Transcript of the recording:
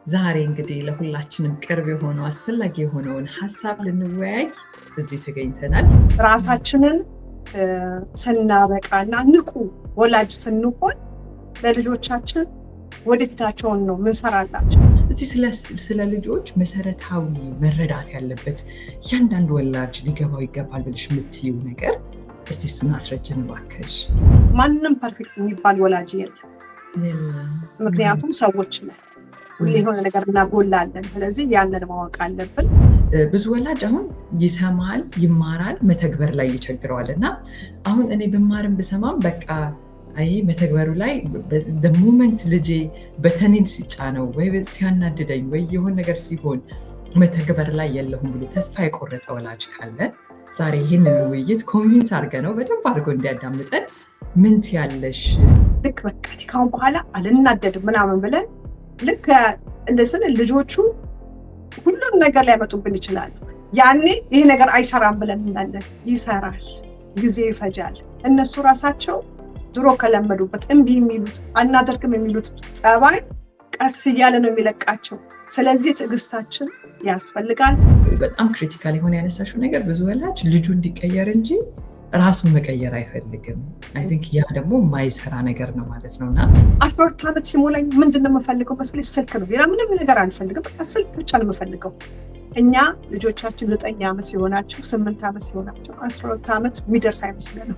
ዛሬ እንግዲህ ለሁላችንም ቅርብ የሆነው አስፈላጊ የሆነውን ሀሳብ ልንወያይ እዚህ ተገኝተናል። ራሳችንን ስናበቃና ንቁ ወላጅ ስንሆን ለልጆቻችን ወደፊታቸውን ነው ምንሰራላቸው። እዚህ ስለ ልጆች መሰረታዊ መረዳት ያለበት እያንዳንዱ ወላጅ ሊገባው ይገባል ብለሽ የምትይው ነገር እስቲ እሱን አስረጅን እባክሽ። ማንም ፐርፌክት የሚባል ወላጅ የለም። ምክንያቱም ሰዎች ነን፣ ሁሌ የሆነ ነገር እናጎላለን። ስለዚህ ያንን ማወቅ አለብን። ብዙ ወላጅ አሁን ይሰማል፣ ይማራል፣ መተግበር ላይ ይቸግረዋል። እና አሁን እኔ ብማርም ብሰማም በቃ አይ መተግበሩ ላይ ሞመንት ልጄ በተኔን ሲጫነው ወይ ሲያናድደኝ ወይ የሆነ ነገር ሲሆን መተግበር ላይ የለሁም ብሎ ተስፋ የቆረጠ ወላጅ ካለ ዛሬ ይህንን ውይይት ኮንቪንስ አድርገ ነው በደንብ አድርጎ እንዲያዳምጠን ምን ትያለሽ? ልክ በቃ ካሁን በኋላ አልናደድም ምናምን ብለን ልክ እንደስን ልጆቹ ሁሉም ነገር ሊያመጡብን ይችላሉ። ያኔ ይህ ነገር አይሰራም ብለን እንዳለን ይሰራል፣ ጊዜ ይፈጃል። እነሱ ራሳቸው ድሮ ከለመዱበት እምቢ የሚሉት አናደርግም የሚሉት ጸባይ ቀስ እያለ ነው የሚለቃቸው። ስለዚህ ትዕግስታችን ያስፈልጋል። በጣም ክሪቲካል የሆነ ያነሳሽው ነገር ብዙ ወላጅ ልጁ እንዲቀየር እንጂ ራሱን መቀየር አይፈልግም። አይ ቲንክ ያ ደግሞ የማይሰራ ነገር ነው ማለት ነውና 12 ዓመት ሲሞላኝ ምንድነው የምፈልገው መስለኝ ስልክ ነው። ሌላ ምንም ነገር አልፈልግም። በቃ ስልክ ብቻ ነው የምፈልገው። እኛ ልጆቻችን 9 ዓመት ሲሆናቸው 8 ዓመት ሲሆናቸው 12 ዓመት የሚደርስ አይመስለንም።